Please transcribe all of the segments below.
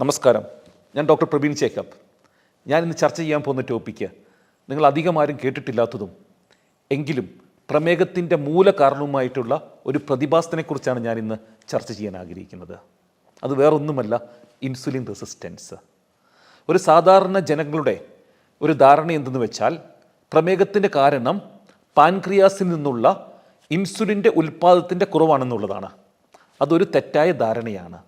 നമസ്കാരം, ഞാൻ ഡോക്ടർ പ്രവീൺ ചേക്കപ്പ്. ഞാൻ ഇന്ന് ചർച്ച ചെയ്യാൻ പോകുന്ന ടോപ്പിക്ക് നിങ്ങൾ അധികം ആരും കേട്ടിട്ടില്ലാത്തതും എങ്കിലും പ്രമേഹത്തിൻ്റെ മൂലകാരണവുമായിട്ടുള്ള ഒരു പ്രതിഭാസത്തെക്കുറിച്ചാണ് ഞാൻ ഇന്ന് ചർച്ച ചെയ്യാൻ ആഗ്രഹിക്കുന്നത്. അത് വേറൊന്നുമല്ല, ഇൻസുലിൻ റെസിസ്റ്റൻസ്. ഒരു സാധാരണ ജനങ്ങളുടെ ഒരു ധാരണ എന്തെന്ന് വെച്ചാൽ പ്രമേഹത്തിൻ്റെ കാരണം പാൻക്രിയാസിൽ നിന്നുള്ള ഇൻസുലിൻ്റെ ഉൽപ്പാദനത്തിൻ്റെ കുറവാണെന്നുള്ളതാണ്. അതൊരു തെറ്റായ ധാരണയാണ്.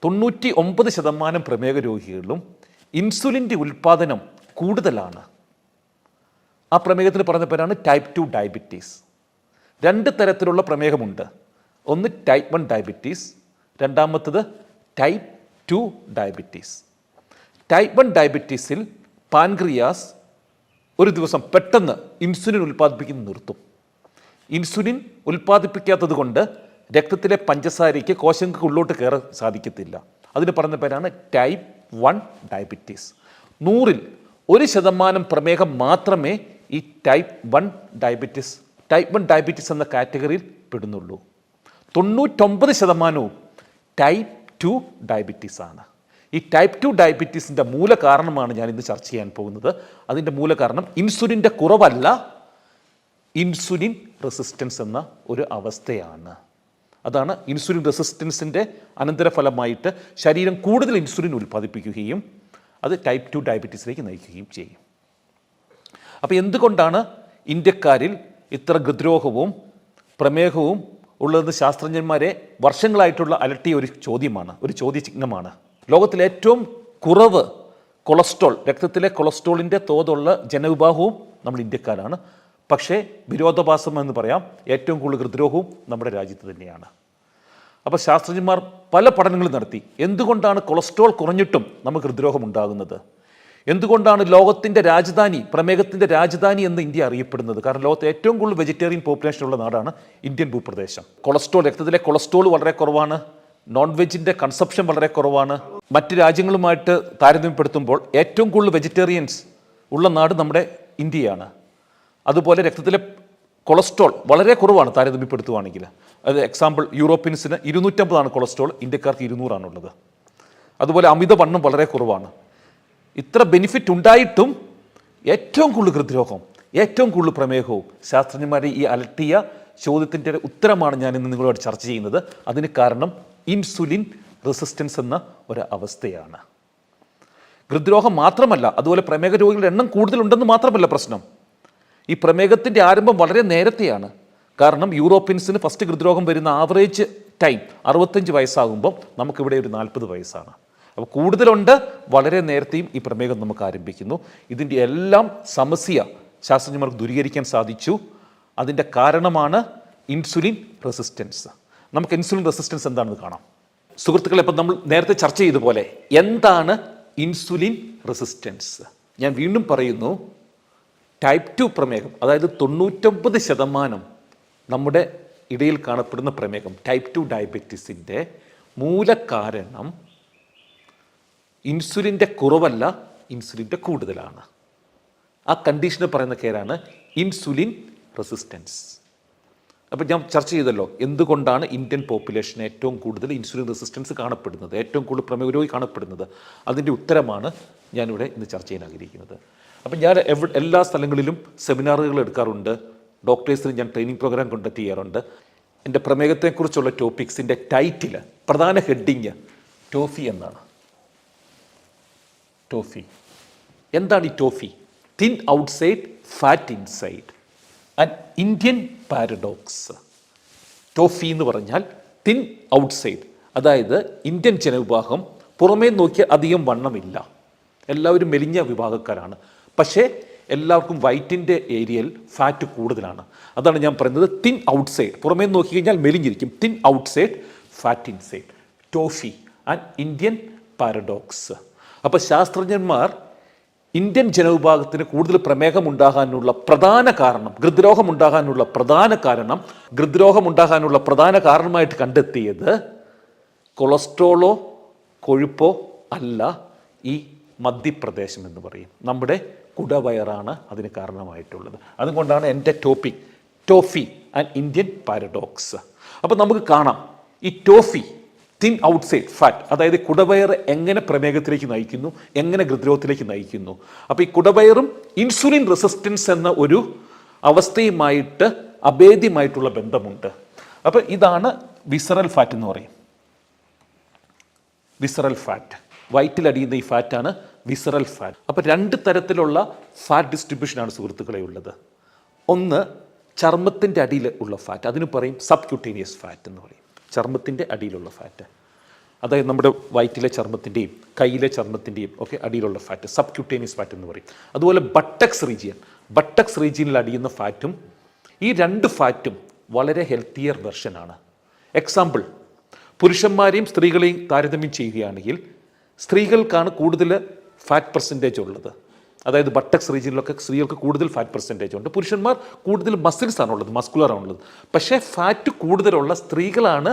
99% പ്രമേഹ രോഗികളിലും ഇൻസുലിൻ്റെ ഉൽപ്പാദനം കൂടുതലാണ്. ആ പ്രമേഹത്തിന് പറഞ്ഞ പേരാണ് ടൈപ്പ് 2 ഡയബറ്റീസ്. 2 തരത്തിലുള്ള പ്രമേഹമുണ്ട്. ഒന്ന് ടൈപ്പ് 1 ഡയബറ്റീസ്, രണ്ടാമത്തത് ടൈപ്പ് 2 ഡയബറ്റീസ്. ടൈപ്പ് 1 ഡയബറ്റീസിൽ പാൻക്രിയാസ് ഒരു ദിവസം പെട്ടെന്ന് ഇൻസുലിൻ ഉൽപ്പാദിപ്പിക്കുന്നത് നിർത്തും. ഇൻസുലിൻ ഉൽപ്പാദിപ്പിക്കാത്തത് കൊണ്ട് രക്തത്തിലെ പഞ്ചസാരയ്ക്ക് കോശങ്ങൾക്ക് ഉള്ളോട്ട് കയറാൻ സാധിക്കത്തില്ല. അതിന് പറഞ്ഞ പേരാണ് ടൈപ്പ് 1 ഡയബറ്റീസ്. 100-ൽ 1% പ്രമേഹം മാത്രമേ ഈ ടൈപ്പ് 1 ഡയബറ്റീസ് എന്ന കാറ്റഗറിയിൽ പെടുന്നുള്ളൂ. 99% ടൈപ്പ് 2 ഡയബറ്റീസ് ആണ്. ഈ ടൈപ്പ് 2 ഡയബറ്റീസിൻ്റെ മൂല കാരണമാണ് ഞാൻ ഇന്ന് ചർച്ച ചെയ്യാൻ പോകുന്നത്. അതിൻ്റെ മൂല കാരണം ഇൻസുലിൻ്റെ കുറവല്ല, ഇൻസുലിൻ റെസിസ്റ്റൻസ് എന്ന ഒരു അവസ്ഥയാണ്. അതാണ് ഇൻസുലിൻ റെസിസ്റ്റൻസിൻ്റെ അനന്തരഫലമായിട്ട് ശരീരം കൂടുതൽ ഇൻസുലിൻ ഉൽപ്പാദിപ്പിക്കുകയും അത് ടൈപ്പ് 2 ഡയബറ്റീസിലേക്ക് നയിക്കുകയും ചെയ്യും. അപ്പോൾ എന്തുകൊണ്ടാണ് ഇന്ത്യക്കാരിൽ ഇത്ര ഹൃദ്രോഗവും പ്രമേഹവും ഉള്ളതെന്ന് ശാസ്ത്രജ്ഞന്മാരെ വർഷങ്ങളായിട്ടുള്ള അലട്ടിയ ഒരു ചോദ്യമാണ്, ഒരു ചോദ്യചിഹ്നമാണ്. ലോകത്തിലെ ഏറ്റവും കുറവ് കൊളസ്ട്രോൾ, രക്തത്തിലെ കൊളസ്ട്രോളിൻ്റെ തോതുള്ള ജനവിഭാഗവും നമ്മൾ ഇന്ത്യക്കാരാണ്. പക്ഷേ വിരോധാഭാസം എന്ന് പറയാം, ഏറ്റവും കൂടുതൽ ഹൃദ്രോഗവും നമ്മുടെ രാജ്യത്ത് തന്നെയാണ്. അപ്പോൾ ശാസ്ത്രജ്ഞന്മാർ പല പഠനങ്ങളും നടത്തി. എന്തുകൊണ്ടാണ് കൊളസ്ട്രോൾ കുറഞ്ഞിട്ടും നമുക്ക് ഹൃദ്രോഗം ഉണ്ടാകുന്നത്? എന്തുകൊണ്ടാണ് ലോകത്തിൻ്റെ രാജധാനി, പ്രമേഹത്തിൻ്റെ രാജധാനി എന്ന് ഇന്ത്യ അറിയപ്പെടുന്നത്? കാരണം ലോകത്തെ ഏറ്റവും കൂടുതൽ വെജിറ്റേറിയൻ പോപ്പുലേഷൻ ഉള്ള നാടാണ് ഇന്ത്യൻ ഭൂപ്രദേശം. കൊളസ്ട്രോൾ, രക്തത്തിലെ കൊളസ്ട്രോൾ വളരെ കുറവാണ്. നോൺ വെജിൻ്റെ കൺസപ്ഷൻ വളരെ കുറവാണ്. മറ്റ് രാജ്യങ്ങളുമായിട്ട് താരതമ്യപ്പെടുത്തുമ്പോൾ ഏറ്റവും കൂടുതൽ വെജിറ്റേറിയൻസ് ഉള്ള നാട് നമ്മുടെ ഇന്ത്യയാണ്. അതുപോലെ രക്തത്തിലെ കൊളസ്ട്രോൾ വളരെ കുറവാണ് താരതമ്യപ്പെടുത്തുകയാണെങ്കിൽ. അത് എക്സാമ്പിൾ, യൂറോപ്യൻസിന് 250 കൊളസ്ട്രോൾ, ഇന്ത്യക്കാർക്ക് 200 അതുപോലെ അമിതവണ്ണം വളരെ കുറവാണ്. ഇത്ര ബെനിഫിറ്റ് ഉണ്ടായിട്ടും ഏറ്റവും കൂടുതൽ ഹൃദ്രോഗം, ഏറ്റവും കൂടുതൽ പ്രമേഹവും ശാസ്ത്രജ്ഞന്മാരെ ഈ അലട്ടിയ ചോദ്യത്തിൻ്റെ ഉത്തരമാണ് ഞാൻ ഇന്ന് നിങ്ങളോട് ചർച്ച ചെയ്യുന്നത്. അതിന് കാരണം ഇൻസുലിൻ റെസിസ്റ്റൻസ് എന്ന ഒരു അവസ്ഥയാണ്. ഹൃദ്രോഗം മാത്രമല്ല, അതുപോലെ പ്രമേഹ രോഗികളുടെ എണ്ണം കൂടുതലുണ്ടെന്ന് മാത്രമല്ല പ്രശ്നം. ഈ പ്രമേഹത്തിൻ്റെ ആരംഭം വളരെ നേരത്തെയാണ്. കാരണം യൂറോപ്യൻസിന് ഫസ്റ്റ് ഹൃദ്രോഗം വരുന്ന ആവറേജ് ടൈം 65 വയസ്സാകുമ്പം നമുക്കിവിടെ ഒരു 40 വയസ്സാണ്. അപ്പോൾ കൂടുതലുണ്ട്, വളരെ നേരത്തെയും ഈ പ്രമേഹം നമുക്ക് ആരംഭിക്കുന്നു. ഇതിൻ്റെ എല്ലാം സമസ്യ ശാസ്ത്രജ്ഞന്മാർക്ക് ദൂരീകരിക്കാൻ സാധിച്ചു. അതിൻ്റെ കാരണമാണ് ഇൻസുലിൻ റെസിസ്റ്റൻസ്. നമുക്ക് ഇൻസുലിൻ റെസിസ്റ്റൻസ് എന്താണെന്ന് കാണാം. സുഹൃത്തുക്കളെ, ഇപ്പം നമ്മൾ നേരത്തെ ചർച്ച ചെയ്തതുപോലെ എന്താണ് ഇൻസുലിൻ റെസിസ്റ്റൻസ്? ഞാൻ വീണ്ടും പറയുന്നു, ടൈപ്പ് 2 പ്രമേഹം, അതായത് 99% നമ്മുടെ ഇടയിൽ കാണപ്പെടുന്ന പ്രമേഹം, ടൈപ്പ് 2 ഡയബറ്റീസിൻ്റെ മൂലകാരണം ഇൻസുലിൻ്റെ കുറവല്ല, ഇൻസുലിൻ്റെ കൂടുതലാണ്. ആ കണ്ടീഷന് പറയുന്ന പേരാണ് ഇൻസുലിൻ റെസിസ്റ്റൻസ്. അപ്പോൾ ഞാൻ ചർച്ച ചെയ്തല്ലോ എന്തുകൊണ്ടാണ് ഇന്ത്യൻ പോപ്പുലേഷൻ ഏറ്റവും കൂടുതൽ ഇൻസുലിൻ റെസിസ്റ്റൻസ് കാണപ്പെടുന്നത്, ഏറ്റവും കൂടുതൽ പ്രമേഹ രോഗി കാണപ്പെടുന്നത്. അതിൻ്റെ ഉത്തരമാണ് ഞാനിവിടെ ഇന്ന് ചർച്ച ചെയ്യാൻ ആഗ്രഹിക്കുന്നത്. അപ്പം ഞാൻ എല്ലാ സ്ഥലങ്ങളിലും സെമിനാറുകൾ എടുക്കാറുണ്ട്. ഡോക്ടേഴ്സിന് ഞാൻ ട്രെയിനിങ് പ്രോഗ്രാം കണ്ടക്ട് ചെയ്യാറുണ്ട്. എൻ്റെ പ്രമേഹത്തെക്കുറിച്ചുള്ള ടോപ്പിക്സിൻ്റെ ടൈറ്റിൽ, പ്രധാന ഹെഡിങ് ടോഫി എന്നാണ്. ടോഫി എന്താണ് ഈ toffee? Thin outside, fat inside, an Indian paradox. Toffee എന്ന് പറഞ്ഞാൽ തിൻ ഔട്ട്സൈഡ്, അതായത് ഇന്ത്യൻ ജനവിഭാഗം പുറമേ നോക്കിയാൽ അധികം വണ്ണമില്ല, എല്ലാവരും മെലിഞ്ഞ വിഭാഗക്കാരാണ്. പക്ഷേ എല്ലാവർക്കും വയറ്റിൻ്റെ ഏരിയയിൽ ഫാറ്റ് കൂടുതലാണ്. അതാണ് ഞാൻ പറയുന്നത് തിൻ ഔട്ട്സൈഡ്. പുറമേ നോക്കി കഴിഞ്ഞാൽ മെലിഞ്ഞിരിക്കും. Thin outside, fat inside. TOFI and Indian paradox. അപ്പോൾ ശാസ്ത്രജ്ഞന്മാർ ഇന്ത്യൻ ജനവിഭാഗത്തിന് കൂടുതൽ പ്രമേഹം ഉണ്ടാകാനുള്ള പ്രധാന കാരണം, ഹൃദ്രോഗം ഉണ്ടാകാനുള്ള പ്രധാന കാരണമായിട്ട് കണ്ടെത്തിയത് കൊളസ്ട്രോളോ കൊഴുപ്പോ അല്ല, ഈ മധ്യപ്രദേശം എന്ന് പറയും, നമ്മുടെ കുടവയറാണ് അതിന് കാരണമായിട്ടുള്ളത്. അതുകൊണ്ടാണ് എൻ്റെ topic toffee and Indian paradox. അപ്പോൾ നമുക്ക് കാണാം ഈ ടോഫി തിൻ ഔട്ട്സൈഡ് ഫാറ്റ്, അതായത് കുടവയർ എങ്ങനെ പ്രമേഹത്തിലേക്ക് നയിക്കുന്നു, എങ്ങനെ ഹൃദ്രോഗത്തിലേക്ക് നയിക്കുന്നു. അപ്പോൾ ഈ കുടവയറും ഇൻസുലിൻ റെസിസ്റ്റൻസ് എന്ന ഒരു അവസ്ഥയുമായിട്ട് അഭേദ്യമായിട്ടുള്ള ബന്ധമുണ്ട്. അപ്പോൾ ഇതാണ് വിസറൽ ഫാറ്റ് എന്ന് പറയും. വിസറൽ ഫാറ്റ്, വയറ്റിലടിയുന്ന ഈ ഫാറ്റാണ് വിസറൽ ഫാറ്റ്. അപ്പോൾ രണ്ട് തരത്തിലുള്ള ഫാറ്റ് ഡിസ്ട്രിബ്യൂഷനാണ് സുഹൃത്തുക്കളെ ഉള്ളത്. ഒന്ന് ചർമ്മത്തിൻ്റെ അടിയിൽ ഉള്ള ഫാറ്റ്, അതിന് പറയും സബ്ക്യൂട്ടേനിയസ് ഫാറ്റ് എന്ന് പറയും. ചർമ്മത്തിൻ്റെ അടിയിലുള്ള ഫാറ്റ്, അതായത് നമ്മുടെ വയറ്റിലെ ചർമ്മത്തിൻ്റെയും കയ്യിലെ ചർമ്മത്തിൻ്റെയും ഒക്കെ അടിയിലുള്ള ഫാറ്റ് സബ്ക്യൂട്ടേനിയസ് ഫാറ്റ് എന്ന് പറയും. അതുപോലെ ബട്ടക്സ് റീജിയനിൽ അടിയുന്ന ഫാറ്റും, ഈ രണ്ട് ഫാറ്റും വളരെ ഹെൽത്തിയർ വെർഷനാണ്. എക്സാമ്പിൾ, പുരുഷന്മാരെയും സ്ത്രീകളെയും താരതമ്യം ചെയ്യുകയാണെങ്കിൽ സ്ത്രീകൾക്കാണ് കൂടുതൽ ഫാറ്റ് പെർസെൻറ്റേജ് ഉള്ളത്. അതായത് ബട്ടക്സ് റീജിയനിലൊക്കെ സ്ത്രീകൾക്ക് കൂടുതൽ ഫാറ്റ് പെർസെൻറ്റേജ് ഉണ്ട്. പുരുഷന്മാർ കൂടുതൽ മസിൽസ് ആണുള്ളത്, മസ്കുലർ ആണുള്ളത്. പക്ഷേ ഫാറ്റ് കൂടുതലുള്ള സ്ത്രീകളാണ്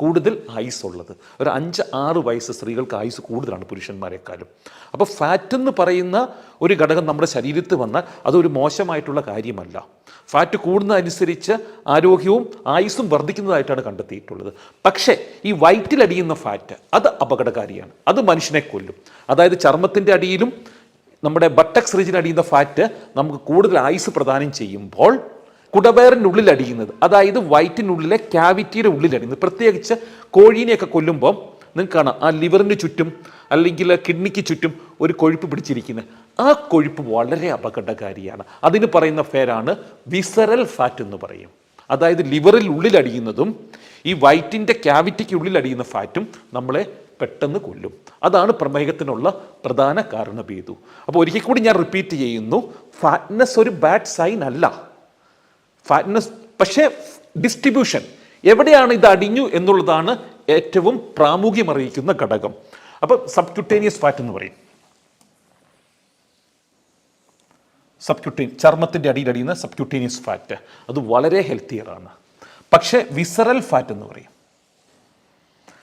കൂടുതൽ ആയുസ് ഉള്ളത്. ഒരു 5-6 വയസ്സ് സ്ത്രീകൾക്ക് ആയുസ് കൂടുതലാണ് പുരുഷന്മാരെക്കാളും. അപ്പോൾ ഫാറ്റ് എന്ന് പറയുന്ന ഒരു ഘടകം നമ്മുടെ ശരീരത്തിൽ വന്നാൽ അതൊരു മോശമായിട്ടുള്ള കാര്യമല്ല. ഫാറ്റ് കൂടുന്നതനുസരിച്ച് ആരോഗ്യവും ആയുസ്സും വർദ്ധിക്കുന്നതായിട്ടാണ് കണ്ടെത്തിയിട്ടുള്ളത്. പക്ഷേ ഈ വയറ്റിലടിയുന്ന ഫാറ്റ് അത് അപകടകാരിയാണ്, അത് മനുഷ്യനെ കൊല്ലും. അതായത് ചർമ്മത്തിൻ്റെ അടിയിലും നമ്മുടെ ബട്ടക്സ് റീജിയൻ അടിയുന്ന ഫാറ്റ് നമുക്ക് കൂടുതൽ ആയുസ് പ്രദാനം ചെയ്യുമ്പോൾ കുടവയറിൻ്റെ ഉള്ളിലടിയുന്നത്, അതായത് വയറ്റിനുള്ളിലെ ക്യാവിറ്റിയുടെ ഉള്ളിലടിയുന്നത്, പ്രത്യേകിച്ച് കോഴീനെയൊക്കെ കൊല്ലുമ്പോൾ നിങ്ങൾക്ക് കാണാം ആ ലിവറിന് ചുറ്റും അല്ലെങ്കിൽ കിഡ്നിക്ക് ചുറ്റും ഒരു കൊഴുപ്പ് പിടിച്ചിരിക്കുന്നത്. ആ കൊഴുപ്പ് വളരെ അപകടകാരിയാണ്. അതിന് പറയുന്ന പേരാണ് വിസറൽ ഫാറ്റ് എന്ന് പറയും. അതായത് ലിവറിൽ ഉള്ളിലടിയുന്നതും ഈ വയറ്റിൻ്റെ ക്യാവിറ്റിക്ക് ഉള്ളിലടിയുന്ന ഫാറ്റും നമ്മളെ പെട്ടെന്ന് കൊല്ലും. അതാണ് പ്രമേഹത്തിനുള്ള പ്രധാന കാരണഭേതു. അപ്പോൾ ഒരിക്കൽ കൂടി ഞാൻ റിപ്പീറ്റ് ചെയ്യുന്നു, ഫാറ്റ്നെസ് ഒരു ബാഡ് സൈൻ അല്ല. ഫാറ്റ്നെസ്, പക്ഷേ ഡിസ്ട്രിബ്യൂഷൻ എവിടെയാണ് ഇത് അടിഞ്ഞു എന്നുള്ളതാണ് ഏറ്റവും പ്രാമുഖ്യമറിയിക്കുന്ന ഘടകം. അപ്പോൾ സബ്ക്യൂട്ടേനിയസ് ഫാറ്റ് എന്ന് പറയും. ചർമ്മത്തിൻ്റെ അടിയിലടിയുന്ന സബ്ക്യൂട്ടേനിയസ് ഫാറ്റ് അത് വളരെ ഹെൽത്തിയറാണ്. പക്ഷേ വിസറൽ ഫാറ്റ് എന്ന് പറയും.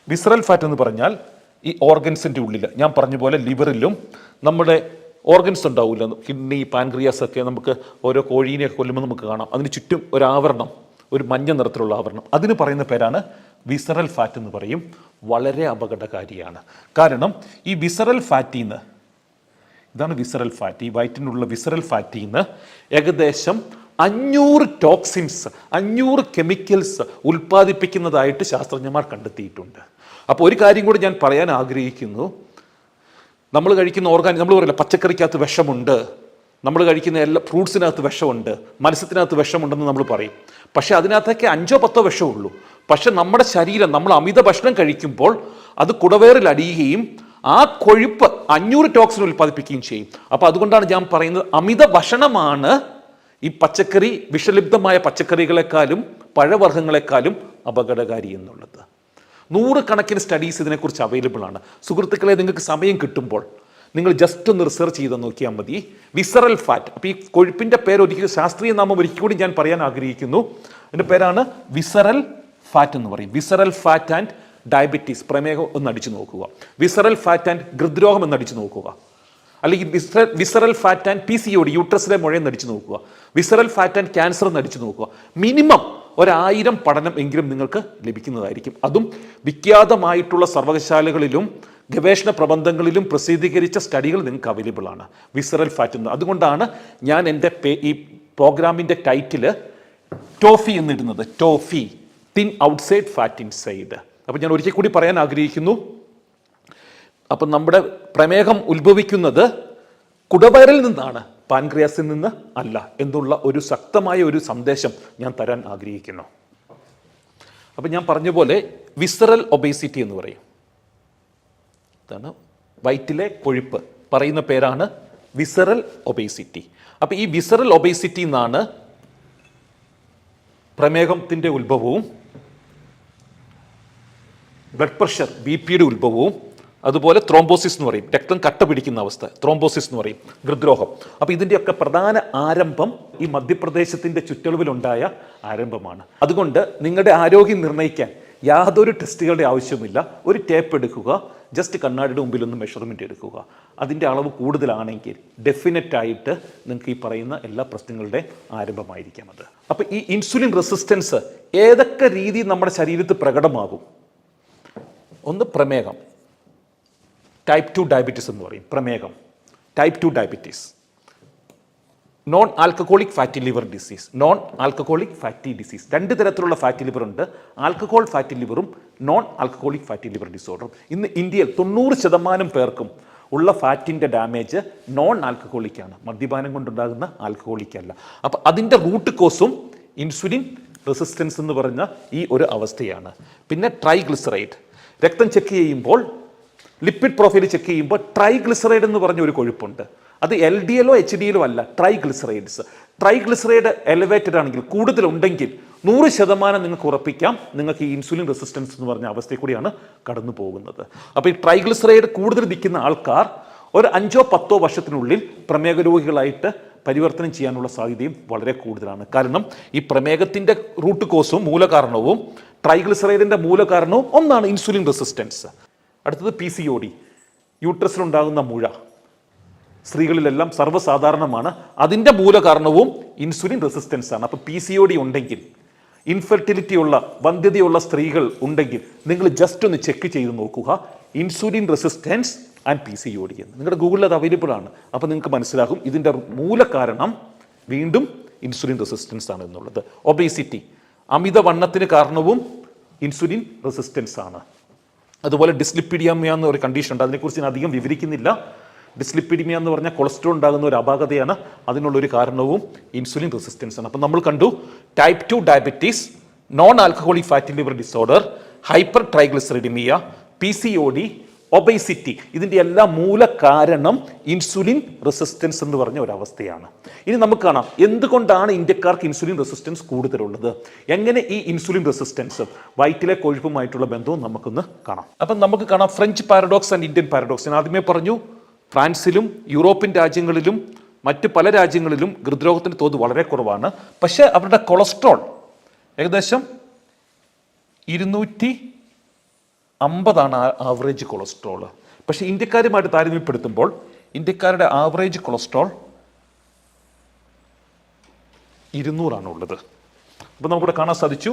വിസറൽ ഫാറ്റ് എന്ന് പറഞ്ഞാൽ ഈ ഓർഗൻസിൻ്റെ ഉള്ളിൽ ഞാൻ പറഞ്ഞ പോലെ ലിവറിലും നമ്മുടെ ഓർഗൻസ് ഉണ്ടാവില്ല, കിഡ്നി, പാൻക്രിയാസ് ഒക്കെ നമുക്ക് ഓരോ കോഴീനെയൊക്കെ കൊല്ലുമ്പോൾ നമുക്ക് കാണാം, അതിന് ചുറ്റും ഒരു ആവരണം, ഒരു മഞ്ഞ നിറത്തിലുള്ള ആവരണം, അതിന് പറയുന്ന പേരാണ് വിസറൽ ഫാറ്റ് എന്ന് പറയും. വളരെ അപകടകാരിയാണ്. കാരണം ഈ വിസറൽ ഫാറ്റിൽ നിന്ന്, ഇതാണ് വിസറൽ ഫാറ്റ്, ഈ വയറ്റിനുള്ള വിസറൽ ഫാറ്റിൽ നിന്ന് ഏകദേശം 500 ടോക്സിൻസ്, 500 കെമിക്കൽസ് ഉൽപ്പാദിപ്പിക്കുന്നതായിട്ട് ശാസ്ത്രജ്ഞന്മാർ കണ്ടെത്തിയിട്ടുണ്ട്. അപ്പോൾ ഒരു കാര്യം കൂടി ഞാൻ പറയാൻ ആഗ്രഹിക്കുന്നു. നമ്മൾ കഴിക്കുന്ന നമ്മൾ പറയില്ല പച്ചക്കറിക്കകത്ത് വിഷമുണ്ട്, നമ്മൾ കഴിക്കുന്ന എല്ലാ ഫ്രൂട്ട്സിനകത്ത് വിഷമുണ്ട്, മത്സ്യത്തിനകത്ത് വിഷമുണ്ടെന്ന് നമ്മൾ പറയും. പക്ഷേ അതിനകത്തൊക്കെ 5-10 വിഷമുള്ളൂ. പക്ഷെ നമ്മുടെ ശരീരം, നമ്മൾ അമിത ഭക്ഷണം കഴിക്കുമ്പോൾ അത് കുടവയറിൽ അടിയുകയും ആ കൊഴുപ്പ് 500 ടോക്സിൻ ഉൽപ്പാദിപ്പിക്കുകയും ചെയ്യും. അപ്പോൾ അതുകൊണ്ടാണ് ഞാൻ പറയുന്നത് അമിത ഭക്ഷണമാണ് ഈ പച്ചക്കറി, വിഷലിപ്തമായ പച്ചക്കറികളെക്കാളും പഴവർഗ്ഗങ്ങളെക്കാളും അപകടകാരി എന്നുള്ളത്. 100 കണക്കിന് സ്റ്റഡീസ് ഇതിനെക്കുറിച്ച് അവൈലബിൾ ആണ്. സുഹൃത്തുക്കളെ, നിങ്ങൾക്ക് സമയം കിട്ടുമ്പോൾ നിങ്ങൾ ജസ്റ്റ് ഒന്ന് റിസർച്ച് ചെയ്ത് നോക്കിയാൽ മതി. വിസറൽ ഫാറ്റ്, അപ്പോൾ ഈ കൊഴുപ്പിൻ്റെ പേര് ഒരിക്കലും ശാസ്ത്രീയ നാമം ഒരിക്കൽ കൂടി ഞാൻ പറയാൻ ആഗ്രഹിക്കുന്നു. അതിൻ്റെ പേരാണ് വിസറൽ ഫാറ്റ് എന്ന് പറയും. വിസറൽ ഫാറ്റ് ആൻഡ് ഡയബറ്റീസ്, പ്രമേഹം ഒന്ന് അടിച്ചു നോക്കുക. വിസറൽ ഫാറ്റ് ആൻഡ് ഹൃദ്രോഗം എന്ന് അടിച്ചു നോക്കുക. അല്ലെങ്കിൽ വിസറൽ ഫാറ്റ് ആൻഡ് PCOD, യൂട്രസിലെ മുഴയെന്ന് അടിച്ചു നോക്കുക. വിസറൽ ഫാറ്റ് ആൻഡ് ക്യാൻസർ എന്ന് അടിച്ചു നോക്കുക. മിനിമം 1000 പഠനം എങ്കിലും നിങ്ങൾക്ക് ലഭിക്കുന്നതായിരിക്കും. അതും വിഖ്യാതമായിട്ടുള്ള സർവകലാശാലകളിലും ഗവേഷണ പ്രബന്ധങ്ങളിലും പ്രസിദ്ധീകരിച്ച സ്റ്റഡികൾ നിങ്ങൾക്ക് അവൈലബിൾ ആണ് വിസറൽ ഫാറ്റ് എന്ന്. അതുകൊണ്ടാണ് ഞാൻ എൻ്റെ ഈ പ്രോഗ്രാമിൻ്റെ ടൈറ്റിൽ ടോഫി എന്നിടുന്നത്. TOFI, thin outside fat inside. അപ്പോൾ ഞാൻ ഒരിക്കൽ കൂടി പറയാൻ ആഗ്രഹിക്കുന്നു, അപ്പം നമ്മുടെ പ്രമേഹം ഉത്ഭവിക്കുന്നത് കുടവയറിൽ നിന്നാണ്, പാൻക്രിയാസിൽ നിന്ന് അല്ല എന്നുള്ള ഒരു ശക്തമായ ഒരു സന്ദേശം ഞാൻ തരാൻ ആഗ്രഹിക്കുന്നു. അപ്പം ഞാൻ പറഞ്ഞ പോലെ വിസറൽ ഒബേസിറ്റി എന്ന് പറയും. ഇതാണ് വയറ്റിലെ കൊഴുപ്പ്, പറയുന്ന പേരാണ് വിസറൽ ഒബേസിറ്റി. അപ്പം ഈ വിസറൽ ഒബേസിറ്റി എന്നാണ് പ്രമേഹത്തിൻ്റെ ഉത്ഭവവും ബ്ലഡ് പ്രഷർ BP-യുടെ ഉത്ഭവവും, അതുപോലെ ത്രോംബോസിസ് എന്ന് പറയും, രക്തം കട്ട പിടിക്കുന്ന അവസ്ഥ, ത്രോംബോസിസ് എന്ന് പറയും, ഹൃദ്രോഗം. അപ്പോൾ ഇതിൻ്റെയൊക്കെ പ്രധാന ആരംഭം ഈ മധ്യപ്രദേശത്തിൻ്റെ ചുറ്റളവിലുണ്ടായ ആരംഭമാണ്. അതുകൊണ്ട് നിങ്ങളുടെ ആരോഗ്യം നിർണ്ണയിക്കാൻ യാതൊരു ടെസ്റ്റുകളുടെ ആവശ്യമില്ല. ഒരു ടേപ്പ് എടുക്കുക, ജസ്റ്റ് കണ്ണാടിയുടെ മുമ്പിലൊന്ന് മെഷർമെൻറ്റ് എടുക്കുക. അതിൻ്റെ അളവ് കൂടുതലാണെങ്കിൽ ഡെഫിനറ്റായിട്ട് നിങ്ങൾക്ക് ഈ പറയുന്ന എല്ലാ പ്രശ്നങ്ങളുടെ ആരംഭമായിരിക്കാം അത്. അപ്പോൾ ഈ ഇൻസുലിൻ റെസിസ്റ്റൻസ് ഏതൊക്കെ രീതിയിൽ നമ്മുടെ ശരീരത്തിൽ പ്രകടമാകും? ഒന്ന് പ്രമേഹം, ടൈപ്പ് 2 ഡയബറ്റീസ് എന്ന് പറയും. പ്രമേഹം, type 2 diabetes, non alcoholic fatty liver disease, non alcoholic fatty disease. രണ്ട് തരത്തിലുള്ള ഫാറ്റി ലിവർ ഉണ്ട്, ആൽക്കഹോൾ ഫാറ്റി ലിവറും നോൺ ആൽക്കഹോളിക് ഫാറ്റി ലിവർ ഡിസോർഡറും. ഇന്ന് ഇന്ത്യയിൽ 90% പേർക്കും ഉള്ള ഫാറ്റിൻ്റെ ഡാമേജ് നോൺ ആൽക്കഹോളിക് ആണ്, മദ്യപാനം കൊണ്ടുണ്ടാകുന്ന ആൽക്കഹോളിക് അല്ല. അപ്പം അതിൻ്റെ റൂട്ട് കോസും ഇൻസുലിൻ റെസിസ്റ്റൻസ് എന്ന് പറഞ്ഞ ഈ ഒരു അവസ്ഥയാണ്. പിന്നെ ട്രൈഗ്ലിസറൈഡ്, രക്തം ചെക്ക് ചെയ്യുമ്പോൾ ലിപ്പിഡ് പ്രൊഫൈൽ ചെക്ക് ചെയ്യുമ്പോൾ ട്രൈഗ്ലിസറൈഡ് എന്ന് പറഞ്ഞ ഒരു കൊഴുപ്പുണ്ട്. അത് LDL HDL അല്ല, ട്രൈഗ്ലിസറൈഡ്സ്. ട്രൈഗ്ലിസറൈഡ് എലിവേറ്റഡ് ആണെങ്കിൽ, കൂടുതലുണ്ടെങ്കിൽ 100% നിങ്ങൾക്ക് ഉറപ്പിക്കാം നിങ്ങൾക്ക് ഈ ഇൻസുലിൻ റെസിസ്റ്റൻസ് എന്ന് പറഞ്ഞ അവസ്ഥയിൽ കൂടിയാണ് കടന്നു പോകുന്നത്. അപ്പോൾ ഈ ട്രൈഗ്ലിസറൈഡ് കൂടുതൽ നിൽക്കുന്ന ആൾക്കാർ ഒരു 5-10 വർഷത്തിനുള്ളിൽ പ്രമേഹ രോഗികളായിട്ട് പരിവർത്തനം ചെയ്യാനുള്ള സാധ്യതയും വളരെ കൂടുതലാണ്. കാരണം ഈ പ്രമേഹത്തിൻ്റെ റൂട്ട് കോസും മൂലകാരണവും ട്രൈഗ്ലിസറൈഡിൻ്റെ മൂലകാരണവും ഒന്നാണ് ഇൻസുലിൻ റെസിസ്റ്റൻസ്. അടുത്തത് PCOD, യൂട്രസിലുണ്ടാകുന്ന മുഴ, സ്ത്രീകളിലെല്ലാം സർവ്വസാധാരണമാണ്. അതിൻ്റെ മൂലകാരണവും ഇൻസുലിൻ റെസിസ്റ്റൻസ് ആണ്. അപ്പോൾ PCOD ഉണ്ടെങ്കിൽ, ഇൻഫെർട്ടിലിറ്റി ഉള്ള വന്ധ്യതയുള്ള സ്ത്രീകൾ ഉണ്ടെങ്കിൽ നിങ്ങൾ ജസ്റ്റ് ഒന്ന് ചെക്ക് ചെയ്ത് നോക്കുക, ഇൻസുലിൻ റെസിസ്റ്റൻസ് ആൻഡ് PCOD എന്ന്. നിങ്ങളുടെ ഗൂഗിളിൽ അത് അവൈലബിൾ ആണ്. അപ്പോൾ നിങ്ങൾക്ക് മനസ്സിലാകും ഇതിൻ്റെ മൂലകാരണം വീണ്ടും ഇൻസുലിൻ റെസിസ്റ്റൻസ് ആണ് എന്നുള്ളത്. ഒബേസിറ്റി, അമിതവണ്ണത്തിന് കാരണവും ഇൻസുലിൻ റെസിസ്റ്റൻസ് ആണ്. അതുപോലെ ഡിസ്ലിപ്പിഡിയമ എന്ന ഒരു കണ്ടീഷൻ ഉണ്ട്, അതിനെക്കുറിച്ച് ഞാൻ അധികം വിവരിക്കുന്നില്ല. ഡിസ്ലിപ്പിഡിമിയ എന്ന് പറഞ്ഞാൽ കൊളസ്ട്രോൾ ഉണ്ടാകുന്ന ഒരു അപാകതയാണ്, അതിനുള്ളൊരു കാരണവും ഇൻസുലിൻ റെസിസ്റ്റൻസ് ആണ്. അപ്പം നമ്മൾ കണ്ടു type 2 diabetes, non alcoholic fatty liver disorder, hypertriglyceridemia, PCOD, obesity. ഇതിൻ്റെ എല്ലാ മൂല കാരണം ഇൻസുലിൻ റെസിസ്റ്റൻസ് എന്ന് പറഞ്ഞ ഒരവസ്ഥയാണ്. ഇനി നമുക്ക് കാണാം എന്തുകൊണ്ടാണ് ഇന്ത്യക്കാർക്ക് ഇൻസുലിൻ റെസിസ്റ്റൻസ് കൂടുതലുള്ളത്, എങ്ങനെ ഈ ഇൻസുലിൻ റെസിസ്റ്റൻസ് വയറ്റിലെ കൊഴുപ്പുമായിട്ടുള്ള ബന്ധവും നമുക്കൊന്ന് കാണാം. അപ്പം നമുക്ക് കാണാം French paradox and Indian paradox. ഞാൻ ആദ്യമേ പറഞ്ഞു ഫ്രാൻസിലും യൂറോപ്യൻ രാജ്യങ്ങളിലും മറ്റ് പല രാജ്യങ്ങളിലും ഹൃദ്രോഗത്തിൻ്റെ തോത് വളരെ കുറവാണ്. പക്ഷേ അവരുടെ കൊളസ്ട്രോൾ ഏകദേശം 250 ആവറേജ് കൊളസ്ട്രോൾ. പക്ഷേ ഇന്ത്യക്കാരുമായിട്ട് താരതമ്യപ്പെടുത്തുമ്പോൾ ഇന്ത്യക്കാരുടെ ആവറേജ് കൊളസ്ട്രോൾ 200 ഉള്ളത്. അപ്പോൾ നമുക്കിവിടെ കാണാൻ സാധിച്ചു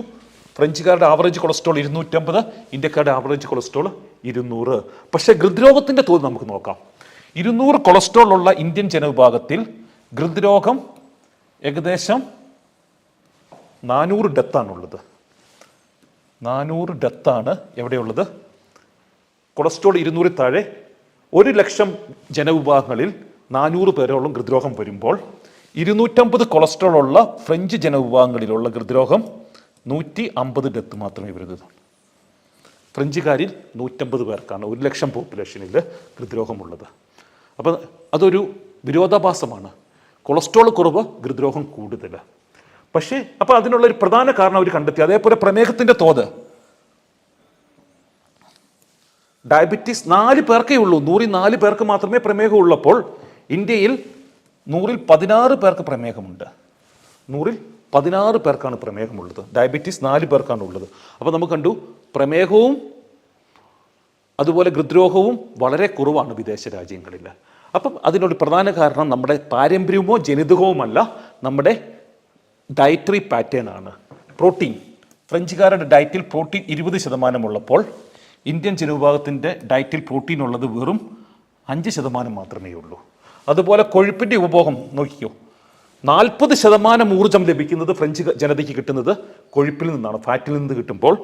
ഫ്രഞ്ചുകാരുടെ ആവറേജ് കൊളസ്ട്രോൾ 250, ഇന്ത്യക്കാരുടെ ആവറേജ് കൊളസ്ട്രോൾ 200. പക്ഷേ ഹൃദ്രോഗത്തിൻ്റെ തോത് നമുക്ക് നോക്കാം. 200 കൊളസ്ട്രോൾ ഉള്ള ഇന്ത്യൻ ജനവിഭാഗത്തിൽ ഹൃദ്രോഗം ഏകദേശം 400 ഡെത്താണുള്ളത്. 400 ഡെത്താണ് എവിടെയുള്ളത്? കൊളസ്ട്രോൾ 200 താഴെ 100,000 ജനവിഭാഗങ്ങളിൽ 400 പേരോളം ഹൃദ്രോഗം വരുമ്പോൾ 250 കൊളസ്ട്രോൾ ഉള്ള ഫ്രഞ്ച് ജനവിഭാഗങ്ങളിലുള്ള ഹൃദ്രോഗം 150 ഡെത്ത് മാത്രമേ വരുന്നത്. ഫ്രഞ്ചുകാരിൽ 150 പേർക്കാണ് 100,000 പോപ്പുലേഷനിൽ ഹൃദ്രോഗമുള്ളത്. അപ്പോൾ അതൊരു വിരോധാഭാസമാണ്. കൊളസ്ട്രോൾ കുറവ്, ഹൃദ്രോഗം കൂടുതൽ. പക്ഷേ അപ്പോൾ അതിനുള്ളൊരു പ്രധാന കാരണം അവർ കണ്ടെത്തി. അതേപോലെ പ്രമേഹത്തിൻ്റെ തോത്, ഡയബറ്റീസ് 4 പേർക്കേ ഉള്ളൂ, 104 പേർക്ക് മാത്രമേ പ്രമേഹം ഉള്ളപ്പോൾ ഇന്ത്യയിൽ 116 പേർക്ക് പ്രമേഹമുണ്ട്. 116 പേർക്കാണ് പ്രമേഹമുള്ളത്, ഡയബറ്റീസ് 4 പേർക്കാണ് ഉള്ളത്. അപ്പോൾ നമുക്ക് കണ്ടു പ്രമേഹവും അതുപോലെ ഹൃദ്രോഗവും വളരെ കുറവാണ് വിദേശ രാജ്യങ്ങളിൽ. അപ്പം അതിനൊരു പ്രധാന കാരണം നമ്മുടെ പാരമ്പര്യമോ ജനിതകവുമല്ല, നമ്മുടെ ഡയറ്ററി പാറ്റേൺ ആണ്. പ്രോട്ടീൻ, ഫ്രഞ്ചുകാരുടെ ഡയറ്റിൽ പ്രോട്ടീൻ 20% ഉള്ളപ്പോൾ ഇന്ത്യൻ ജനവിഭാഗത്തിൻ്റെ ഡയറ്റിൽ പ്രോട്ടീൻ ഉള്ളത് വെറും 5% മാത്രമേ ഉള്ളൂ. അതുപോലെ കൊഴുപ്പിൻ്റെ ഉപഭോഗം നോക്കിക്കോ, 40% ഊർജ്ജം ലഭിക്കുന്നത് ഫ്രഞ്ച് ജനതയ്ക്ക് കിട്ടുന്നത് കൊഴുപ്പിൽ നിന്നാണ്, ഫാറ്റിൽ നിന്ന് കിട്ടുമ്പോൾ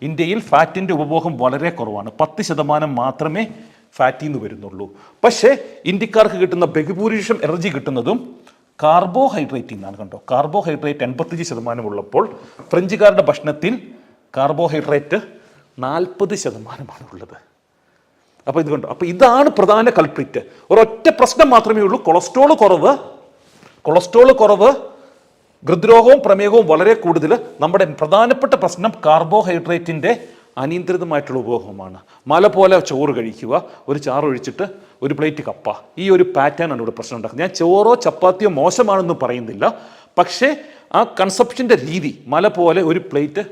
ഇന്ത്യയിൽ ഫാറ്റിൻ്റെ ഉപഭോഗം വളരെ കുറവാണ്. 10% മാത്രമേ ഫാറ്റിൽ നിന്ന് വരുന്നുള്ളൂ. പക്ഷേ ഇന്ത്യക്കാർക്ക് കിട്ടുന്ന ബഹുഭൂരിപക്ഷം എനർജി കിട്ടുന്നതും കാർബോഹൈഡ്രേറ്റിൽ നിന്നാണ്. കണ്ടോ, കാർബോഹൈഡ്രേറ്റ് 85% ഉള്ളപ്പോൾ ഫ്രഞ്ചുകാരുടെ ഭക്ഷണത്തിൽ കാർബോഹൈഡ്രേറ്റ് 40% ഉള്ളത്. അപ്പോൾ ഇത് കണ്ടോ, അപ്പോൾ ഇതാണ് പ്രധാന കൾപ്രിറ്റ്. ഒരൊറ്റ പ്രശ്നം മാത്രമേ ഉള്ളൂ, കൊളസ്ട്രോൾ കുറവ്, ഹൃദ്രോഗവും പ്രമേഹവും വളരെ കൂടുതൽ. നമ്മുടെ പ്രധാനപ്പെട്ട പ്രശ്നം കാർബോഹൈഡ്രേറ്റിൻ്റെ അനിയന്ത്രിതമായിട്ടുള്ള ഉപഭോഗമാണ്. മല പോലെ ചോറ് കഴിക്കുക, ഒരു ചാറ് ഒഴിച്ചിട്ട് ഒരു പ്ലേറ്റ് കപ്പ, ഈ ഒരു പാറ്റേൺ ആണ് ഇവിടെ പ്രശ്നം ഉണ്ടാക്കുന്നത്. ഞാൻ ചോറോ ചപ്പാത്തിയോ മോശമാണെന്ന് പറയുന്നില്ല, പക്ഷേ ആ കൺസപ്ഷൻ്റെ രീതി മല പോലെ ഒരു പ്ലേറ്റ്,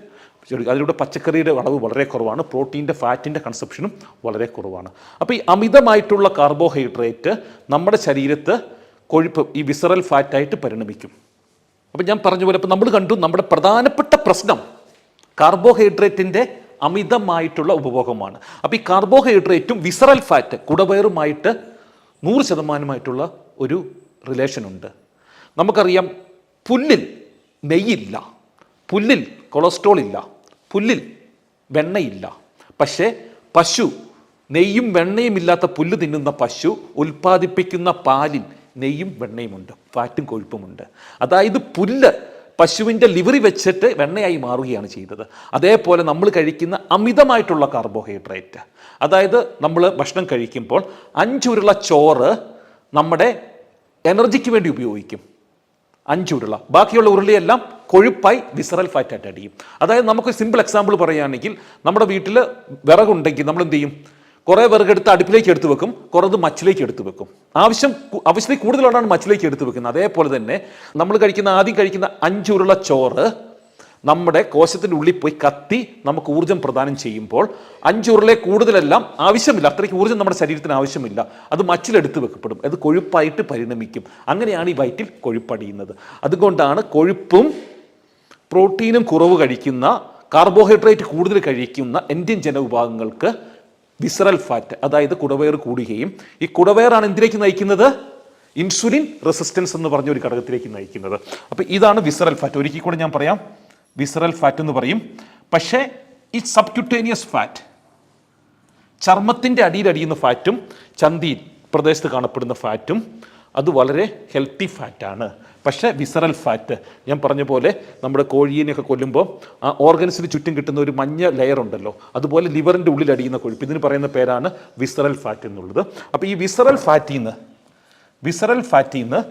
അതിലൂടെ പച്ചക്കറിയുടെ അളവ് വളരെ കുറവാണ്, പ്രോട്ടീൻ്റെ ഫാറ്റിൻ്റെ കൺസപ്ഷനും വളരെ കുറവാണ്. അപ്പോൾ ഈ അമിതമായിട്ടുള്ള കാർബോഹൈഡ്രേറ്റ് നമ്മുടെ ശരീരത്ത് കൊഴുപ്പ്, ഈ വിസറൽ ഫാറ്റായിട്ട് പരിണമിക്കും. അപ്പം ഞാൻ പറഞ്ഞ പോലെ ഇപ്പം നമ്മൾ കണ്ടു നമ്മുടെ പ്രധാനപ്പെട്ട പ്രശ്നം കാർബോഹൈഡ്രേറ്റിൻ്റെ അമിതമായിട്ടുള്ള ഉപഭോഗമാണ്. അപ്പോൾ ഈ കാർബോഹൈഡ്രേറ്റും വിസറൽ ഫാറ്റ് കുടവയറുമായിട്ട് 100% ഒരു റിലേഷൻ ഉണ്ട്. നമുക്കറിയാം, പുല്ലിൽ നെയ്യില്ല, പുല്ലിൽ കൊളസ്ട്രോൾ ഇല്ല, പുല്ലിൽ വെണ്ണയില്ല. പക്ഷേ പശു, നെയ്യും വെണ്ണയും ഇല്ലാത്ത പുല്ല് തിന്നുന്ന പശു ഉൽപ്പാദിപ്പിക്കുന്ന പാലിൽ നെയ്യും വെണ്ണയുമുണ്ട്, ഫാറ്റും കൊഴുപ്പുമുണ്ട്. അതായത് പുല്ല് പശുവിൻ്റെ ലിവറി വെച്ചിട്ട് വെണ്ണയായി മാറുകയാണ് ചെയ്തത്. അതേപോലെ നമ്മൾ കഴിക്കുന്ന അമിതമായിട്ടുള്ള കാർബോഹൈഡ്രേറ്റ്, അതായത് നമ്മൾ ഭക്ഷണം കഴിക്കുമ്പോൾ 5 ഉരുള ചോറ് നമ്മുടെ എനർജിക്ക് വേണ്ടി ഉപയോഗിക്കും, 5 ഉരുള. ബാക്കിയുള്ള ഉരുളയെല്ലാം കൊഴുപ്പായി വിസറൽ ഫാറ്റായിട്ട് അടിയും. അതായത് നമുക്ക് സിമ്പിൾ എക്സാമ്പിൾ പറയുകയാണെങ്കിൽ, നമ്മുടെ വീട്ടിൽ വിറകുണ്ടെങ്കിൽ നമ്മൾ എന്ത് ചെയ്യും? കുറേ വിറകെടുത്ത് അടുപ്പിലേക്ക് എടുത്തു വെക്കും, കുറത് മച്ചിലേക്ക് എടുത്തു വെക്കും. ആവശ്യത്തിൽ കൂടുതലുള്ളതാണ് മച്ചിലേക്ക് എടുത്തു വെക്കുന്നത്. അതേപോലെ തന്നെ നമ്മൾ ആദ്യം കഴിക്കുന്ന 5 ഉരുള ചോറ് നമ്മുടെ കോശത്തിൻ്റെ ഉള്ളിൽ പോയി കത്തി നമുക്ക് ഊർജ്ജം പ്രദാനം ചെയ്യുമ്പോൾ 5 ഉരുളയെ കൂടുതലെല്ലാം ആവശ്യമില്ല, അത്രയ്ക്ക് ഊർജ്ജം നമ്മുടെ ശരീരത്തിന് ആവശ്യമില്ല, അത് മച്ചിലെടുത്ത് വെക്കപ്പെടും, അത് കൊഴുപ്പായിട്ട് പരിണമിക്കും. അങ്ങനെയാണ് ഈ വയറ്റിൽ കൊഴുപ്പടിയുന്നത്. അതുകൊണ്ടാണ് കൊഴുപ്പും പ്രോട്ടീനും കുറവ് കഴിക്കുന്ന, കാർബോഹൈഡ്രേറ്റ് കൂടുതൽ കഴിക്കുന്ന ഇന്ത്യൻ ജനവിഭാഗങ്ങൾക്ക് വിസറൽ ഫാറ്റ്, അതായത് കുടവയർ കൂടുകയും, ഈ കുടവയറാണ് എന്തിലേക്ക് നയിക്കുന്നത്? ഇൻസുലിൻ റെസിസ്റ്റൻസ് എന്ന് പറഞ്ഞ ഒരു ഘടകത്തിലേക്ക് നയിക്കുന്നത്. അപ്പോൾ ഇതാണ് വിസറൽ ഫാറ്റ്. ഒരിക്കൽ കൂടെ ഞാൻ പറയാം, വിസറൽ ഫാറ്റ് എന്ന് പറയും. പക്ഷേ ഈ സബ്ക്യൂട്ടേനിയസ് ഫാറ്റ്, ചർമ്മത്തിൻ്റെ അടിയിലടിയുന്ന ഫാറ്റും ചന്തി പ്രദേശത്ത് കാണപ്പെടുന്ന ഫാറ്റും അത് വളരെ ഹെൽത്തി ഫാറ്റാണ്. പക്ഷേ വിസറൽ ഫാറ്റ്, ഞാൻ പറഞ്ഞ പോലെ നമ്മുടെ കോഴീനെയൊക്കെ കൊല്ലുമ്പോൾ ആ ഓർഗൻസിന് ചുറ്റും കിട്ടുന്ന ഒരു മഞ്ഞ ലെയർ ഉണ്ടല്ലോ, അതുപോലെ ലിവറിൻ്റെ ഉള്ളിൽ അടിയുന്ന കൊഴുപ്പ്, ഇതിന് പറയുന്ന പേരാണ് വിസറൽ ഫാറ്റ് എന്നുള്ളത്. അപ്പോൾ ഈ വിസറൽ ഫാറ്റിൽ നിന്ന്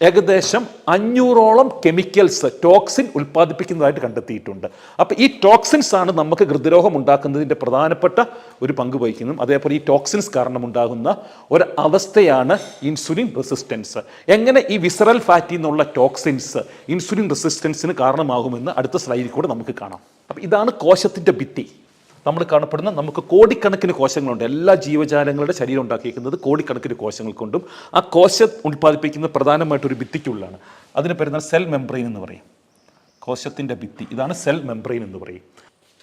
ഏകദേശം 500ഓളം കെമിക്കൽസ്, ടോക്സിൻ ഉൽപ്പാദിപ്പിക്കുന്നതായിട്ട് കണ്ടെത്തിയിട്ടുണ്ട്. അപ്പോൾ ഈ ടോക്സിൻസ് ആണ് നമുക്ക് ഹൃദ്രോഗം ഉണ്ടാക്കുന്നതിൻ്റെ പ്രധാനപ്പെട്ട ഒരു പങ്ക് വഹിക്കുന്നതും. അതേപോലെ ഈ ടോക്സിൻസ് കാരണം ഉണ്ടാകുന്ന ഒരു അവസ്ഥയാണ് ഇൻസുലിൻ റെസിസ്റ്റൻസ്. എങ്ങനെ ഈ വിസറൽ ഫാറ്റിൽ നിന്നുള്ള ടോക്സിൻസ് ഇൻസുലിൻ റെസിസ്റ്റൻസിന് കാരണമാകുമെന്ന് അടുത്ത സ്ലൈഡിൽ കൂടെ നമുക്ക് കാണാം. അപ്പോൾ ഇതാണ് കോശത്തിൻ്റെ ഭിത്തി. നമ്മൾ കാണപ്പെടുന്ന, നമുക്ക് കോടിക്കണക്കിന് കോശങ്ങളുണ്ട്. എല്ലാ ജീവജാലങ്ങളുടെ ശരീരം ഉണ്ടാക്കിയിരിക്കുന്നത് കോടിക്കണക്കിന് കോശങ്ങൾ കൊണ്ടും ആ കോശം ഉൽപ്പാദിപ്പിക്കുന്ന പ്രധാനമായിട്ടൊരു ഭിത്തിക്കുള്ളിലാണ്. അതിന് പേരുന്ന സെൽ മെംബ്രെയിൻ എന്ന് പറയും. കോശത്തിൻ്റെ ഭിത്തി, ഇതാണ് സെൽ മെംബ്രെയിൻ എന്ന് പറയും.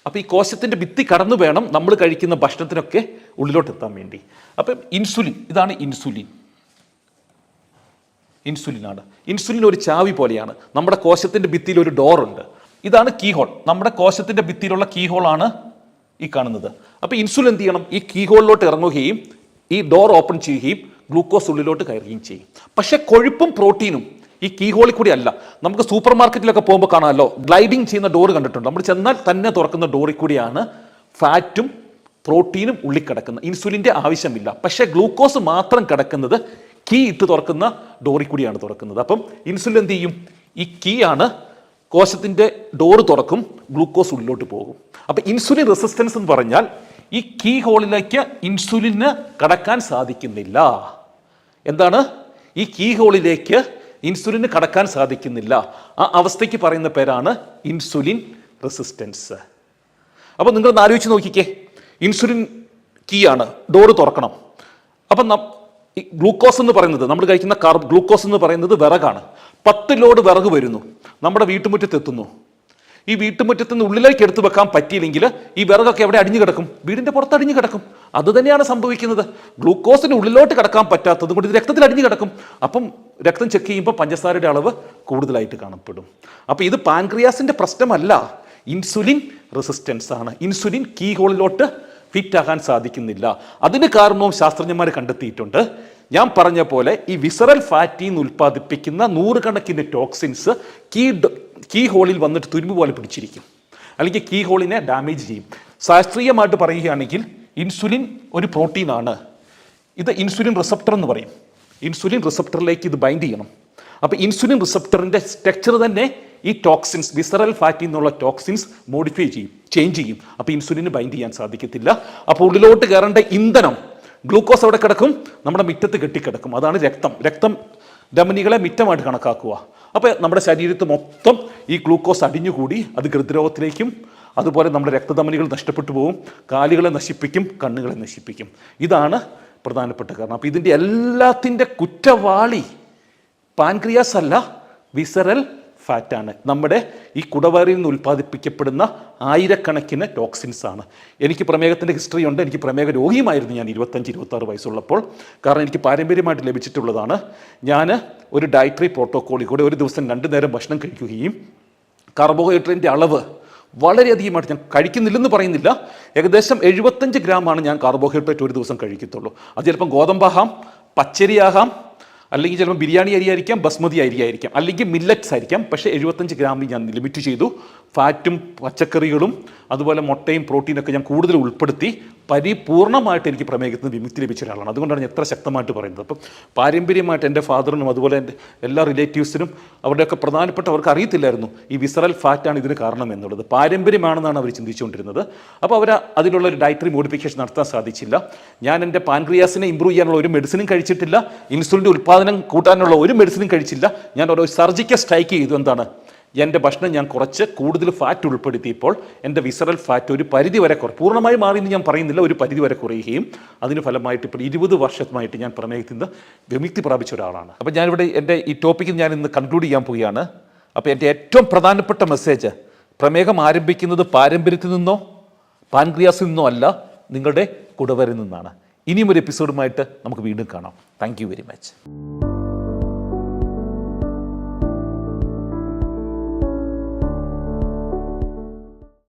അപ്പോൾ ഈ കോശത്തിൻ്റെ ഭിത്തി കടന്നു വേണം നമ്മൾ കഴിക്കുന്ന ഭക്ഷണത്തിനൊക്കെ ഉള്ളിലോട്ട് എത്താൻ വേണ്ടി. അപ്പം ഇൻസുലിൻ, ഇതാണ് ഇൻസുലിനാണ്. ഇൻസുലിൻ ഒരു ചാവി പോലെയാണ്. നമ്മുടെ കോശത്തിൻ്റെ ഭിത്തിയിൽ ഒരു ഡോറുണ്ട്, ഇതാണ് കീഹോൾ. നമ്മുടെ കോശത്തിൻ്റെ ഭിത്തിയിലുള്ള കീഹോളാണ് ഈ കാണുന്നത്. അപ്പോൾ ഇൻസുലിൻ എന്ത് ചെയ്യണം? ഈ കീഹോളിലോട്ട് ഇറങ്ങുകയും ഈ ഡോർ ഓപ്പൺ ചെയ്യുകയും ഗ്ലൂക്കോസ് ഉള്ളിലോട്ട് കയറുകയും ചെയ്യും. പക്ഷേ കൊഴുപ്പും പ്രോട്ടീനും ഈ കീഹോളിൽ കൂടി അല്ല. നമുക്ക് സൂപ്പർ മാർക്കറ്റിലൊക്കെ പോകുമ്പോൾ കാണാമല്ലോ, ഗ്ലൈഡിങ് ചെയ്യുന്ന ഡോർ കണ്ടിട്ടുണ്ട്. നമ്മൾ ചെന്നാൽ തന്നെ തുറക്കുന്ന ഡോറിൽ കൂടിയാണ് ഫാറ്റും പ്രോട്ടീനും ഉള്ളിൽ കിടക്കുന്നത്. ഇൻസുലിൻ്റെ ആവശ്യമില്ല. പക്ഷേ ഗ്ലൂക്കോസ് മാത്രം കിടക്കുന്നത് കീ ഇട്ട് തുറക്കുന്ന ഡോറിൽ കൂടിയാണ് തുറക്കുന്നത്. അപ്പം ഇൻസുലിൻ എന്ത് ചെയ്യും? ഈ കീ ആണ്, കോശത്തിൻ്റെ ഡോറ് തുറക്കും, ഗ്ലൂക്കോസ് ഉള്ളിലോട്ട് പോകും. അപ്പം ഇൻസുലിൻ റെസിസ്റ്റൻസ് എന്ന് പറഞ്ഞാൽ ഈ കീ ഹോളിലേക്ക് ഇൻസുലിന് കടക്കാൻ സാധിക്കുന്നില്ല. എന്താണ്? ഈ കീ ഹോളിലേക്ക് ഇൻസുലിന് കടക്കാൻ സാധിക്കുന്നില്ല. ആ അവസ്ഥയ്ക്ക് പറയുന്ന പേരാണ് ഇൻസുലിൻ റെസിസ്റ്റൻസ്. അപ്പോൾ നിങ്ങളൊന്ന് ആലോചിച്ച് നോക്കിക്കേ, ഇൻസുലിൻ കീ ആണ്, ഡോറ് തുറക്കണം. അപ്പം ഈ ഗ്ലൂക്കോസ് എന്ന് പറയുന്നത്, നമ്മൾ കഴിക്കുന്ന ഗ്ലൂക്കോസ് എന്ന് പറയുന്നത് വിറകാണ്. 10 ലോഡ് വിറക് വരുന്നു, നമ്മുടെ വീട്ടുമുറ്റത്ത് എത്തുന്നു. ഈ വീട്ടുമുറ്റത്ത് നിന്ന് ഉള്ളിലേക്ക് എടുത്തു വെക്കാൻ പറ്റിയില്ലെങ്കിൽ ഈ വിറകൊക്കെ എവിടെ അടിഞ്ഞു കിടക്കും? വീടിൻ്റെ പുറത്ത് അടിഞ്ഞു കിടക്കും. അത് തന്നെയാണ് സംഭവിക്കുന്നത്. ഗ്ലൂക്കോസിന് ഉള്ളിലോട്ട് കിടക്കാൻ പറ്റാത്തത് കൊണ്ട് ഇത് രക്തത്തിൽ അടിഞ്ഞു കിടക്കും. അപ്പം രക്തം ചെക്ക് ചെയ്യുമ്പോൾ പഞ്ചസാരയുടെ അളവ് കൂടുതലായിട്ട് കാണപ്പെടും. അപ്പോൾ ഇത് പാൻക്രിയാസിൻ്റെ പ്രശ്നമല്ല, ഇൻസുലിൻ റെസിസ്റ്റൻസ് ആണ്. ഇൻസുലിൻ കീ ഹോളിലോട്ട് ഫിറ്റ് ആകാൻ സാധിക്കുന്നില്ല. അതിന് കാരണവും ശാസ്ത്രജ്ഞന്മാർ കണ്ടെത്തിയിട്ടുണ്ട്. ഞാൻ പറഞ്ഞ പോലെ ഈ വിസറൽ ഫാറ്റിൽ നിന്ന് ഉൽപ്പാദിപ്പിക്കുന്ന 100 കണക്കിന് ടോക്സിൻസ് കീ ഹോളിൽ വന്നിട്ട് തുരുമ്പ് പോലെ പിടിച്ചിരിക്കും, അല്ലെങ്കിൽ കീ ഹോളിനെ ഡാമേജ് ചെയ്യും. ശാസ്ത്രീയമായിട്ട് പറയുകയാണെങ്കിൽ ഇൻസുലിൻ ഒരു പ്രോട്ടീനാണ്. ഇത് ഇൻസുലിൻ റിസപ്റ്റർ എന്ന് പറയും. ഇൻസുലിൻ റിസപ്റ്ററിലേക്ക് ഇത് ബൈൻഡ് ചെയ്യണം. അപ്പോൾ ഇൻസുലിൻ റിസപ്റ്ററിൻ്റെ സ്ട്രക്ചർ തന്നെ ഈ ടോക്സിൻസ്, വിസറൽ ഫാറ്റിൽ നിന്നുള്ള ടോക്സിൻസ് മോഡിഫൈ ചെയ്യും, ചേഞ്ച് ചെയ്യും. അപ്പോൾ ഇൻസുലിന് ബൈൻഡ് ചെയ്യാൻ സാധിക്കത്തില്ല. അപ്പോൾ ഉള്ളിലോട്ട് കയറേണ്ട ഇന്ധനം, ഗ്ലൂക്കോസ് അവിടെ കിടക്കും, നമ്മുടെ മിറ്റത്ത് കെട്ടിക്കിടക്കും. അതാണ് രക്തം ധമനികളെ മിറ്റമായിട്ട് കണക്കാക്കുക. അപ്പോൾ നമ്മുടെ ശരീരത്ത് മൊത്തം ഈ ഗ്ലൂക്കോസ് അടിഞ്ഞുകൂടി അത് ഹൃദ്രോഗത്തിലേക്കും, അതുപോലെ നമ്മുടെ രക്തധമനികൾ നഷ്ടപ്പെട്ടു പോകും, കാലുകളെ നശിപ്പിക്കും, കണ്ണുകളെ നശിപ്പിക്കും. ഇതാണ് പ്രധാനപ്പെട്ട കാരണം. അപ്പോൾ ഇതിൻ്റെ എല്ലാത്തിൻ്റെ കുറ്റവാളി പാൻക്രിയാസ് അല്ല, വിസറൽ ഫാറ്റാണ്. നമ്മുടെ ഈ കുടവയറിൽ നിന്ന് ഉൽപ്പാദിപ്പിക്കപ്പെടുന്ന ആയിരക്കണക്കിന് ടോക്സിൻസ് ആണ്. എനിക്ക് പ്രമേഹത്തിൻ്റെ ഹിസ്റ്ററി ഉണ്ട്. എനിക്ക് പ്രമേഹ രോഗിയുമായിരുന്നു ഞാൻ 25-26 വയസ്സുള്ളപ്പോൾ. കാരണം എനിക്ക് പാരമ്പര്യമായിട്ട് ലഭിച്ചിട്ടുള്ളതാണ്. ഞാൻ ഒരു ഡയറ്ററി പ്രോട്ടോക്കോളിൽ കൂടെ ഒരു ദിവസം 2 നേരം ഭക്ഷണം കഴിക്കുകയും കാർബോഹൈഡ്രേറ്റിൻ്റെ അളവ് വളരെയധികമായിട്ട്, ഞാൻ കഴിക്കുന്നില്ലെന്ന് പറയുന്നില്ല, ഏകദേശം 75 ഗ്രാമാണ് ഞാൻ കാർബോഹൈഡ്രേറ്റ് ഒരു ദിവസം കഴിക്കത്തുള്ളൂ. അത് ചിലപ്പം ഗോതമ്പാകാം, പച്ചരിയാകാം, അല്ലെങ്കിൽ ചിലപ്പോൾ ബിരിയാണി അരി ആയിരിക്കാം, ബസ്മതി അരി ആയിരിക്കാം, അല്ലെങ്കിൽ മില്ലറ്റ്സ് ആയിരിക്കാം. പക്ഷേ 75 ഗ്രാമിൽ ഞാൻ ലിമിറ്റ് ചെയ്തു. ഫാറ്റും പച്ചക്കറികളും അതുപോലെ മുട്ടയും പ്രോട്ടീനൊക്കെ ഞാൻ കൂടുതൽ ഉൾപ്പെടുത്തി പരിപൂർണമായിട്ട് എനിക്ക് പ്രമേഹത്തിൽ നിന്ന് വിമുക്തി ലഭിച്ച ഒരാളാണ്. അതുകൊണ്ടാണ് ഞാൻ എത്ര ശക്തമായിട്ട് പറയുന്നത്. അപ്പം പാരമ്പര്യമായിട്ട് എൻ്റെ ഫാദറിനും അതുപോലെ എൻ്റെ എല്ലാ റിലേറ്റീവ്സിനും അവരുടെയൊക്കെ പ്രധാനപ്പെട്ടവർക്ക് അറിയത്തില്ലായിരുന്നു ഈ വിസറൽ ഫാറ്റാണ് ഇതിന് കാരണം എന്നുള്ളത്. പാരമ്പര്യമാണെന്നാണ് അവർ ചിന്തിച്ചുകൊണ്ടിരുന്നത്. അപ്പോൾ അവർ അതിലുള്ള ഒരു ഡയറ്ററി മോഡിഫിക്കേഷൻ നടത്താൻ സാധിച്ചില്ല. ഞാൻ എൻ്റെ പാൻക്രിയാസിനെ ഇമ്പ്രൂവ് ചെയ്യാനുള്ള ഒരു മെഡിസിനും കഴിച്ചിട്ടില്ല. ഇൻസുലിൻ്റെ ഉൽപ്പാദനം കൂട്ടാനുള്ള ഒരു മെഡിസിനും കഴിച്ചില്ല. ഞാൻ ഒരു സർജിക്കൽ സ്ട്രൈക്ക് ചെയ്തു. എന്താണ്? എൻ്റെ ഭക്ഷണം ഞാൻ കുറച്ച് കൂടുതൽ ഫാറ്റ് ഉൾപ്പെടുത്തിയപ്പോൾ എൻ്റെ വിസറൽ ഫാറ്റ് ഒരു പരിധി വരെ പൂർണ്ണമായി മാറിയെന്ന് ഞാൻ പറയുന്നില്ല, ഒരു പരിധി വരെ കുറയുകയും അതിന് ഫലമായിട്ട് ഇപ്പോൾ 20 വർഷമായിട്ട് ഞാൻ പ്രമേഹത്തിൽ നിന്ന് വിമുക്തി പ്രാപിച്ച ഒരാളാണ്. അപ്പോൾ ഞാനിവിടെ എൻ്റെ ഈ ടോപ്പിക്ക് ഞാൻ ഇന്ന് കൺക്ലൂഡ് ചെയ്യാൻ പോവുകയാണ്. അപ്പോൾ എൻ്റെ ഏറ്റവും പ്രധാനപ്പെട്ട മെസ്സേജ്, പ്രമേഹം ആരംഭിക്കുന്നത് പാരമ്പര്യത്തിൽ നിന്നോ പാൻക്രിയാസിൽ നിന്നോ അല്ല, നിങ്ങളുടെ കുടവരിൽ നിന്നാണ്. ഇനിയും ഒരു എപ്പിസോഡുമായിട്ട് നമുക്ക് വീണ്ടും കാണാം. Thank you very much.